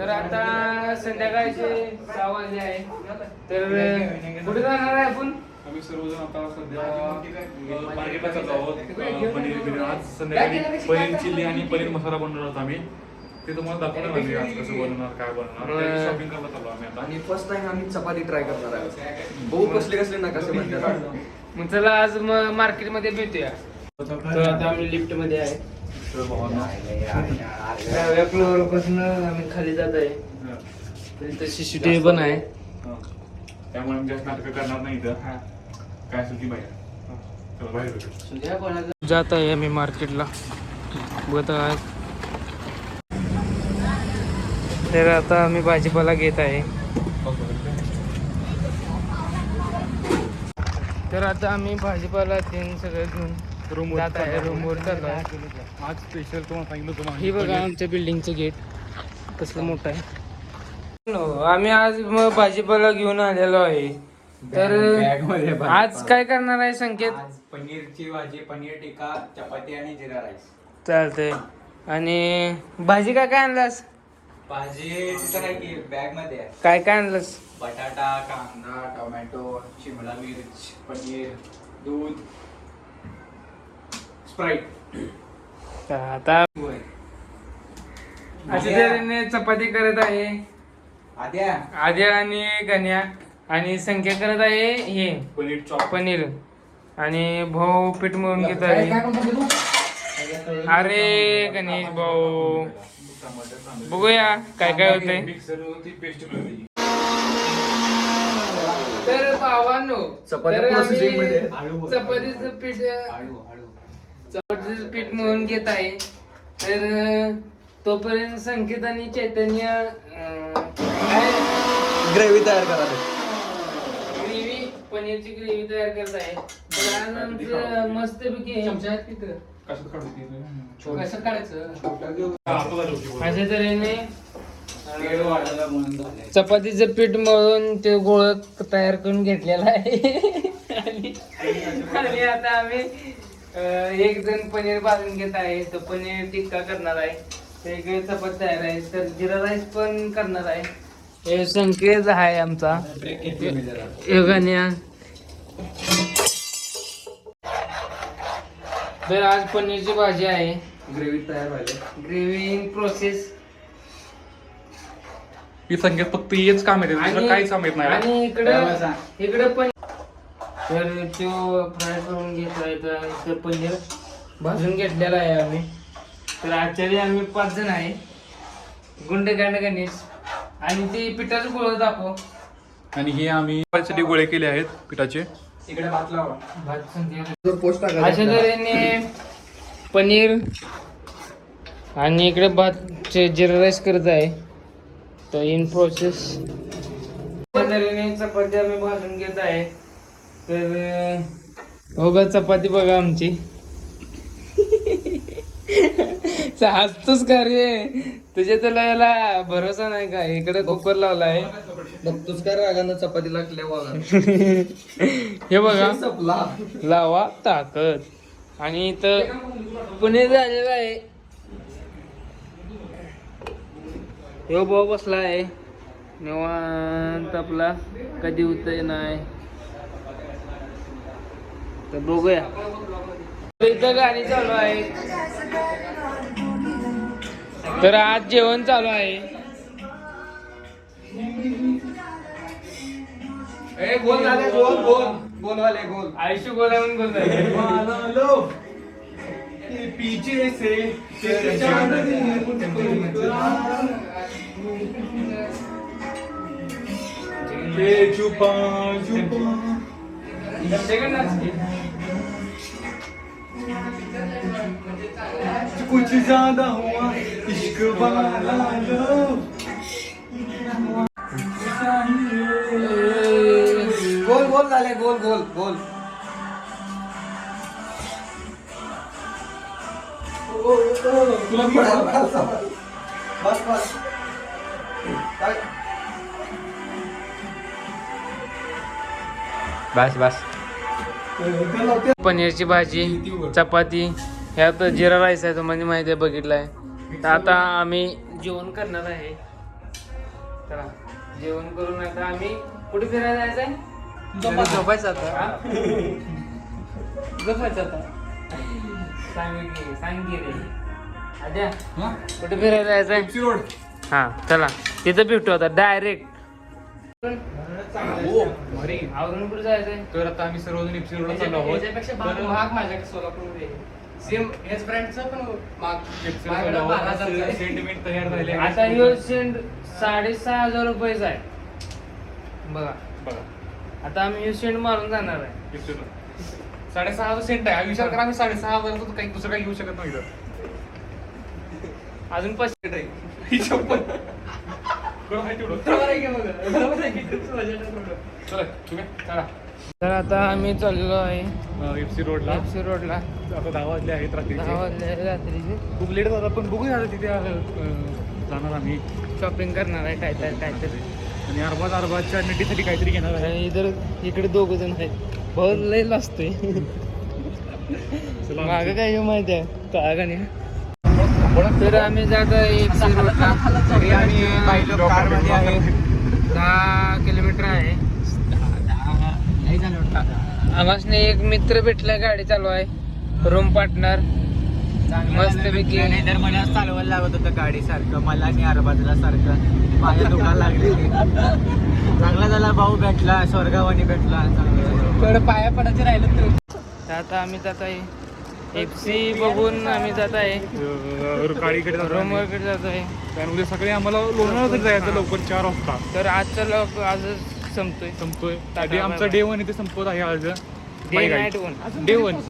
तर आता संध्याकाळचे 6 वाजले आहे. तर कुठे जाणार आहे आपण? आम्ही सर्वजण आता सध्या मार्केटला चाललो आहोत. पनीर बिर्याणी आज संध्याकाळी पनीर चिल्ली आणि पनीर मसाला बनवणार आहोत आम्ही. ते तुम्हाला दाखवणार आम्ही आज कसं बनवणार काय बनवणार शॉपिंग करायला चाललो आम्ही आता. आणि फर्स्ट टाइम आम्ही चपाती ट्राय करणार आहोत. बहु कसले ना कसे म्हणतात. मग चला आज मार्केटमध्ये भेटूया. तर आता आम्ही लिफ्ट मध्ये आहे. फ्लोअर पासून आम्ही खाली जात आहे. तर CCTV पण आहे. त्यामुळे आम्ही जास्त नाटकं करणार नाही इथं. काय असेल ती बाहेर. चला बाहेर भेटू. जात आहे आम्ही मार्केटला. बघत आहे. तर आता आम्ही भाजीपाला घेत आहे. तर आता आम्ही भाजीपाला तीन सगळं घेऊन जात आहे. रूमवर चाललो आहे. आज स्पेशल तुम्हाला सांगितलं तुम्हाला ही बघा आमच्या बिल्डिंगचं गेट कसलं मोठं आहे. आम्ही आज मग भाजीपाला घेऊन आलेलो आहे. तर आज काय करणार आहे संकेत? पनीरची भाजी, पनीर टिक्का, चपाती आणि जिरा राईस. चालतंय. आणि भाजी काय काय आणलास? भाजी तिथं काय की बॅग मध्ये आहे. काय काय आणलंस? बटाटा, कांदा, टोमॅटो, शिमला मिर्च, पनीर, दूध, स्प्राईट. आता अशा तऱ्हेने चपाती करत आहे आद्या आणि गण्या. आणि संख्या करत आहे हे पनीर चॉप. पनीर. आणि भाऊ पीठ मळून घेत आहे. अरे गणेश भाऊ बघूया काय काय होतंय. मिक्सरवरती पेस्ट मिळते. तर भावांनो चपातीचं पीठ मळून घेत आहे. तर तोपर्यंत संकेत आणि चैतन्य ग्रेव्ही तयार करा. ग्रेव्ही पनीरची ग्रेव्ही तयार करत आहे. तर आज आमचं मस्तपैकी कसं काढायचं अशा तऱ्हेने चपातीचं पीठ मळून ते गोळ तयार करून घेतलेला आहे. आणि आता आम्ही एक जण पनीर भाजून घेत आहे. तर पनीर टिक्का करणार आहे. वेगळे चपाती तयार आहे. तर जिरा राईस पण करणार आहे. हे संकेत आहे आमचा योगान्या. तर आज पनीरची भाजी आहे. ग्रेव्ही तयार व्हायला. Gravy in process. ही संख्या फक्त हेच काम येते दुसरं काहीच काम येत नाही. आणि इकडं पण तर तो फ्राय करून घेतलाय. तर इथं पनीर भाजून घेतलेला आहे आम्ही. तर आचार्य आम्ही 5 जण आहे. गुंडकांड गणेश आणि ते पिठाचं गोळं दाखव. आणि हे आम्ही साठी गोळे केले आहेत पिठाचे. इकडे भात लावा. अशा तऱ्हेने पनीर आणि इकडे भात जिरा राईस करत आहे. तर इन प्रोसेस. अशा तऱ्हेने चपाती आम्ही भाजून घेत आहे. तर हो बा चपाती बघा आमची. हसतोच का रे? तुझ्या त्याला याला भरोसा नाही का? इकडे कुकर लावला आहे. बघतोच काय रागानं चपातीला हे बघा लावा ताकद. आणि इथं पनीर झालेलं आहे. हे भाऊ बसला आहे निवांत आपला. कधी होतंय नाही तर बघूया. इथं गाणी चालू आहे. तर आज जेवण चालू आहे. गोल झाले. गोल वाले गोल. आयुष्य गोल आहे म्हणून लो पीछे से छुपा कुछ ज्यादा हुआ इश्क वाला लो. गोल गोल झाले. गोल गोल गोल. बस बस. बस बस. पनीरची भाजी, चपाती, ह्यात जिरा राईस आहे. तुम्हाला माहिती आहे, बघितलाय. तर आता आम्ही जेवण करणार आहे. चला जेवण करून आता आम्ही कुठे फिरायला जायचंय? झोपायचं आता. झोपायचं आता. सांग की रे आद्या कुठे फिरायला जायचंय? रोड. हा चला तिथं भेटू आता डायरेक्ट. आवरून कुठे जायचंय? तर आता आम्ही सर्वजण एफसी रोडला चाललो आहोत. याच्यापेक्षा महाग माझ्याकडे सोलापूरमध्ये सेम हेच ब्रँडचं पण FC ला महाग चाललो आहोत. 12,000 आहे. सेंटिमेंट तयार झाले आता ह्यो सेंट 6,500 रुपयाचा आहे बघा. बघा आता आम्ही ह्यो सेंट मारून जाणार आहे. FC ला. 6,500 सेंट आहे. विचार करा आम्ही 6,500 काही दुसरं काही घेऊ शकत नाही इथं. अजून 500 आहे. ही चप्पल. कोण माहिती एवढं? बरोबर आहे की बघा? बरोबर आहे की? चला ठीक आहे. चला तर आता आम्ही चाललो आहे एफसी रोडला. FC रोडला. आता 10 वाजले आहेत 10 रात्रीचे. वाजले रात्रीचे. खूप लेट झाला पण बघूया आता तिथे जाणार आम्ही शॉपिंग करणार आहे काहीतरी. आणि अरबाजच्या नटीसाठी काहीतरी घेणार आहे. आणि इकडे 2 जण आहेत. बहुत लय असतोय चला मागं काय हे माहिती आहे का गाणी. तर आम्ही जात आहे FC रोडला. तरी आम्ही पाहिलं कारमध्ये आहे. 10 किलोमीटर आहे. आम्हासने एक मित्र भेटला गाडी चालू आहे रूम पार्टनर मस्तपैकी. तर मला चालवायला लागत होतं गाडी सारखं मला आणि अरबाजला सारखं माझ्या दुकान लागलेली. चांगला झाला भाऊ भेटला स्वर्गावानी भेटला. थोडं पाया पडायचं राहिलं तू. तर आता आम्ही जात आहे FC बघून आम्ही जात आहे गाडीकडे रूम वगैरे जात आहे. कारण उद्या सकाळी आम्हाला लोणावळा जायचं लवकर 4 वाजता तर आजचा लॉक आजच संपतोय. संपतोय. आमचा डे 1 इथे संपत आहे आज. Day night 1. डे 1